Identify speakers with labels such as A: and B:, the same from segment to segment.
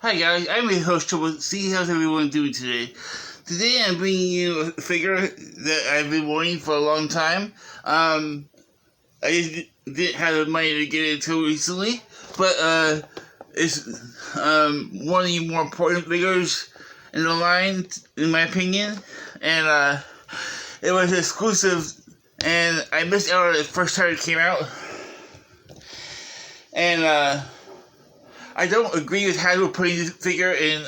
A: Hi guys, I'm your host Cobra. See how's everyone doing today. Today I'm bringing you a figure that I've been wanting for a long time. I just didn't have the money to get it until recently, but it's one of the more important figures in the line, in my opinion, and it was exclusive, and I missed out on it the first time it came out, and I don't agree with Hasbro putting this figure in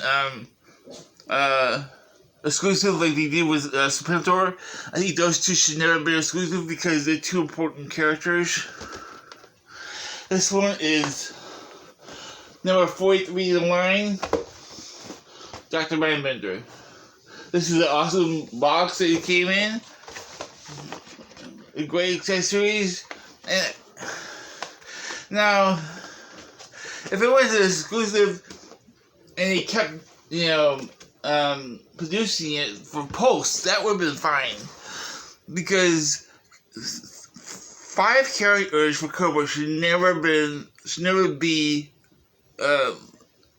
A: exclusive like they did with Splinter. I think those two should never be exclusive because they're two important characters. This one is number 43 in the line, Dr. Mindbender. This is an awesome box that it came in. Great accessories. And now, if it was an exclusive and they kept, producing it for posts, that would have been fine. Because 5 characters for Cobra should never be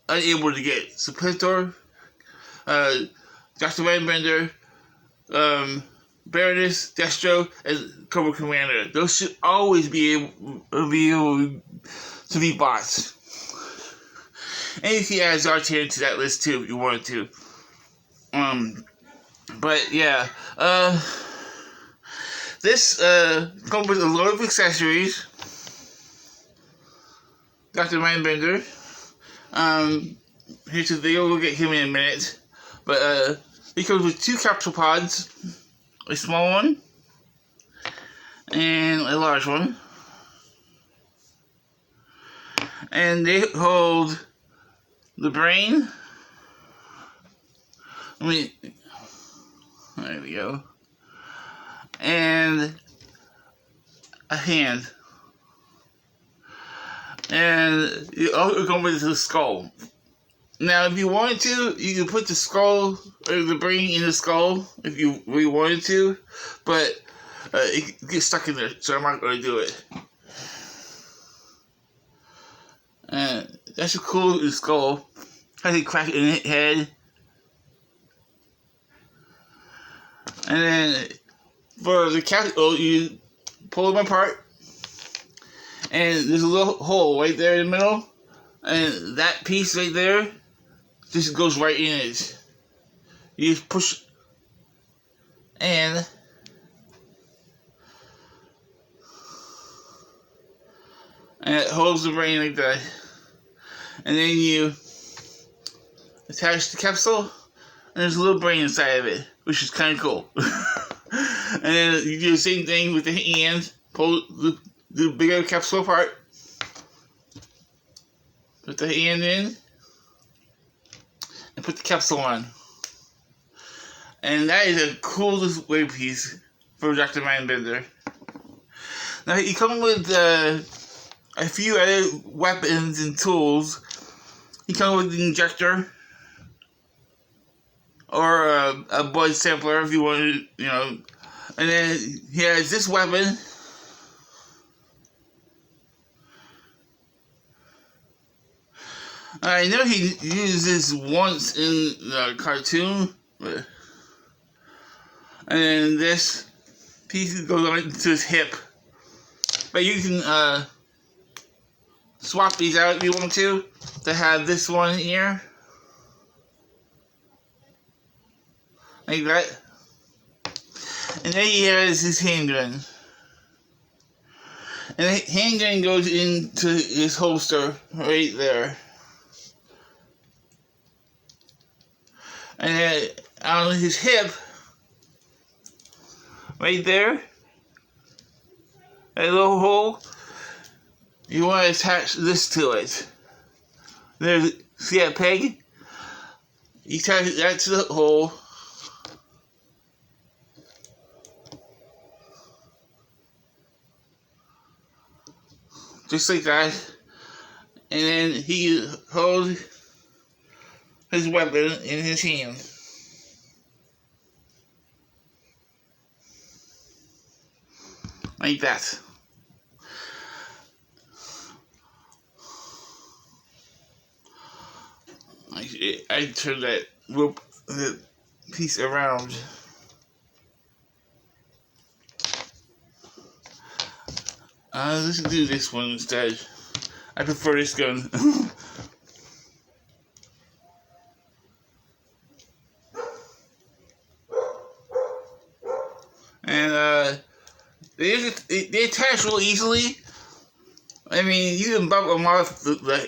A: unable to get Splinter, Dr. Mindbender, Baroness, Destro, and Cobra Commander. Those should always be able to be bots. And you can add Zartan to that list too if you wanted to. But yeah, this comes with a lot of accessories. Dr. Mindbender. Here's the video. We'll get him in a minute. But he comes with 2 capsule pods, a small one and a large one, and they hold the brain. There we go. And a hand. And you also come with the skull. Now, if you wanted to, you could put the skull or the brain in the skull if you really wanted to, but it gets stuck in there, so I'm not going to do it. And that's a cool skull. Has a crack in its head. And then for the capsule, you pull them apart, and there's a little hole right there in the middle, and that piece right there just goes right in it. You just push, and it holds the brain like that. And then you attach the capsule, and there's a little brain inside of it, which is kind of cool. And then you do the same thing with the hand. Pull the bigger capsule apart. Put the hand in. And put the capsule on. And that is the coolest weight piece for Dr. Mindbender. Now, you come with a few other weapons and tools. You come with the injector. Or a blood sampler if you want to, And then he has this weapon. I know he used this once in the cartoon. And then this piece goes on to his hip. But you can swap these out if you want to have this one here. Like that. And then he has his handgun. And the handgun goes into his holster right there. And then on his hip, right there, that little hole, you want to attach this to it. See that peg? You attach that to the hole. Just like that. And then he holds his weapon in his hand. Like that. I turn that rope piece around. Let's do this one instead. I prefer this gun. And they attach real easily. I mean, you can bump them off the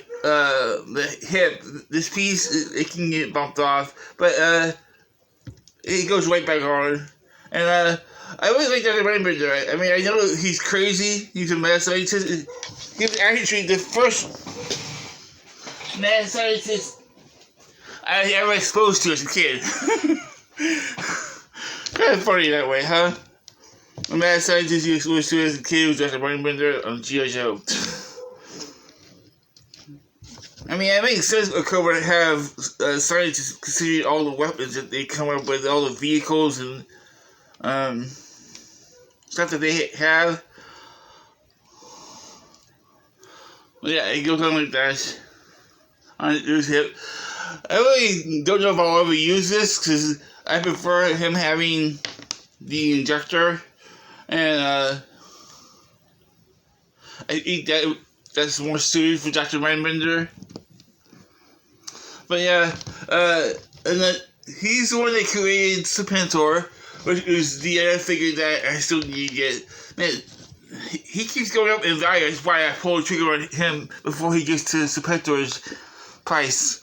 A: hip. This piece, it can get bumped off, but it goes right back on. And I really like Dr. Mindbender. I mean, I know he's crazy. He's a mad scientist. He was actually the first mad scientist I ever exposed to as a kid. Kind of funny that way, huh? A mad scientist you exposed to as a kid was Dr. Mindbender on G.I. Joe. I mean, it makes sense for Cobra to have scientists consider all the weapons that they come up with, all the vehicles and stuff that they have. But yeah, it goes on like that on his hip. I really don't know if I'll ever use this because I prefer him having the injector, and I think that's more suited for Dr. Mindbender. But yeah, and then he's the one that created Serpentor, which is the other figure that I still need to get. Man, he keeps going up in value. That's why I pulled the trigger on him before he gets to Serpentor's price.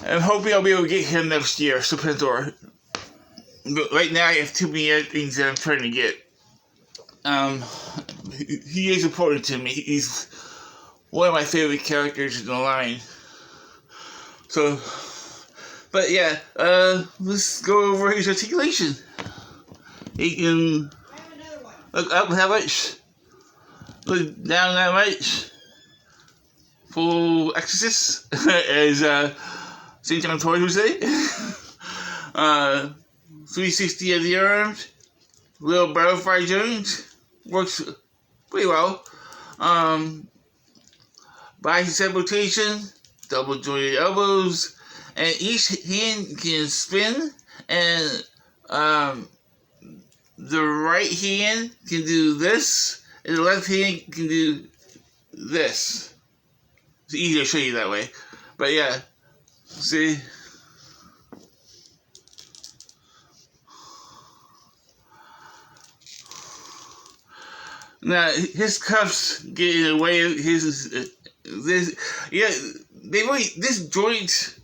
A: I'm hoping I'll be able to get him next year, Serpentor. But right now I have too many other things that I'm trying to get. He is important to me. He's one of my favorite characters in the line. So, but yeah, let's go over his articulation. He can look up that much, look down that much. Full exorcist, as St. John Tory would say. 360 of the arms, little butterfly joint, works pretty well. Bicep rotation, double jointed elbows, and each hand can spin, and the right hand can do this, and the left hand can do this. It's easier to show you that way, but yeah, see. Now his cuffs get in the way of his this. Yeah, this joint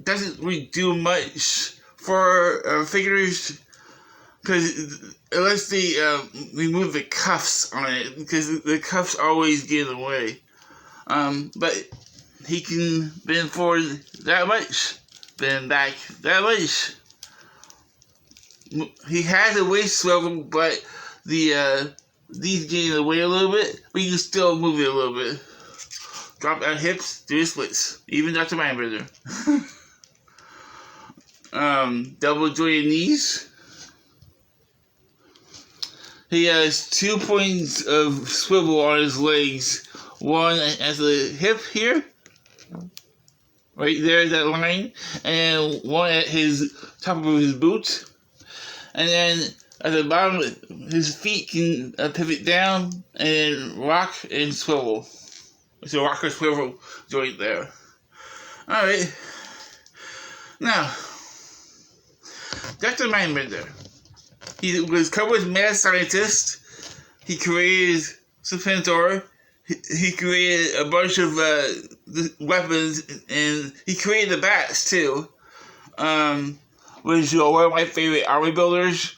A: doesn't really do much for figures, because unless they remove the cuffs on it, because the cuffs always get in the way. But he can bend forward that much, bend back that much. He has a waist swivel, but these get in the way a little bit, but you can still move it a little bit. Drop down hips, do the splits. Even Dr. Mindbender. Double jointed knees. He has 2 points of swivel on his legs. One at the hip here, right there, that line, and one at his top of his boot. And then at the bottom, his feet can pivot down and rock and swivel. It's a rocker swivel joint there. Alright. Now, Dr. Mindbender. He was Cobra's mad scientist. He created Serpentor. He created a bunch of weapons, and he created the bats too. Which are one of my favorite army builders.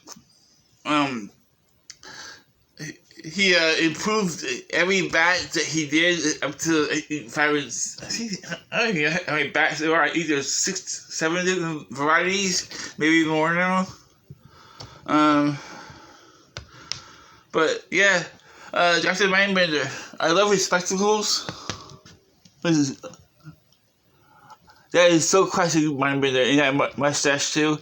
A: He improved every bat that he did up to I don't know how many bats there are. Either 6, 7 different varieties, maybe more now. But yeah, Dr. Mindbender. I love his spectacles. That is so classic Mindbender, and that mustache too.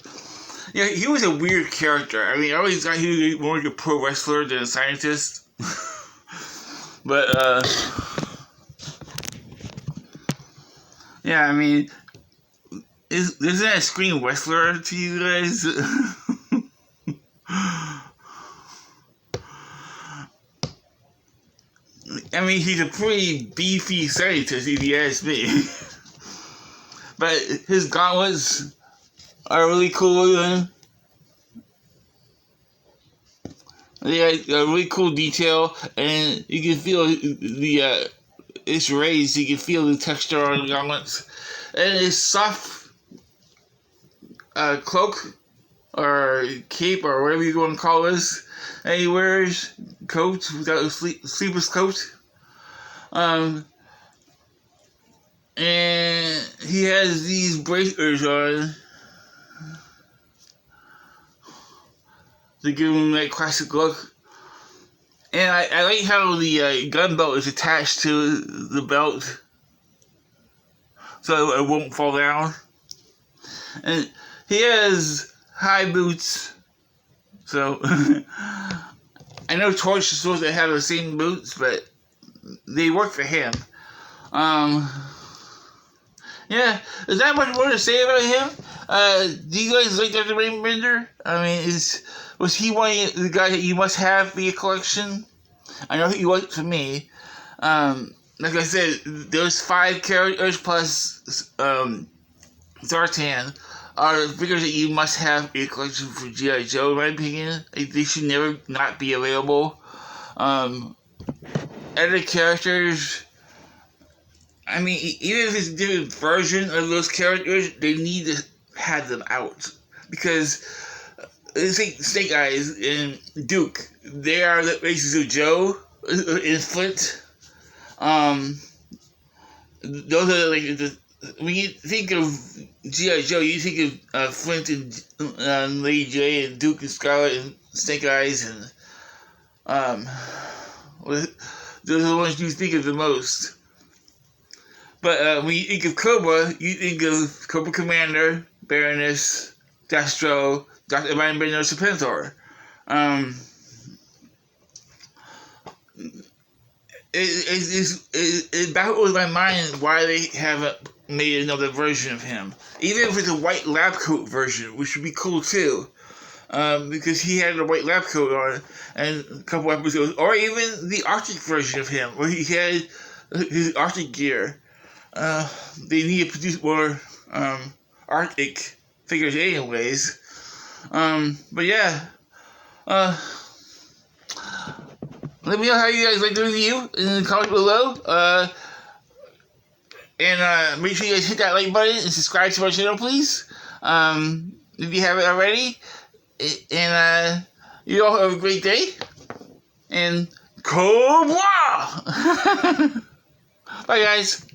A: Yeah, he was a weird character. I mean, I always thought he was more like a pro wrestler than a scientist. But Yeah, I mean, isn't that a screen wrestler to you guys? I mean, he's a pretty beefy scientist, if you ask me. But his gauntlets are really cool looking. They got a really cool detail, and you can feel the it's raised. You can feel the texture on the gauntlets, and his soft cloak or cape or whatever you want to call this. And he wears coat without a sleeveless coat. And he has these bracelets on to give him that classic look. And I like how the gun belt is attached to the belt so it won't fall down. And he has high boots. So I know Torch is supposed to have the same boots, but they work for him. Yeah, is that much more to say about him? Do you guys like Dr. Mindbender? I mean, was he one of the guys that you must have for your collection? I know he was for me. Like I said, those 5 characters plus Zartan are figures that you must have in your collection for G.I. Joe, in my opinion. They should never not be available. Other characters, I mean, even if it's a different version of those characters, they need to have them out. Because, Snake Eyes and Duke, they are the faces of Joe and Flint. Those are like when you think of G.I. Joe, you think of Flint and Lady J and Duke and Scarlet and Snake Eyes and those are the ones you think of the most. But when you think of Cobra, you think of Cobra Commander, Baroness, Destro, Dr. Mindbender, Serpentor. It baffles my mind why they haven't made another version of him. Even if it's a white lab coat version, which would be cool too. Because he had a white lab coat on and a couple episodes. Or even the Arctic version of him, where he had his Arctic gear. They need to produce more Arctic figures anyways. But yeah. Let me know how you guys like the review in the comments below. And make sure you guys hit that like button and subscribe to our channel, please. If you haven't already. And you all have a great day. And Cobra! Bye, guys.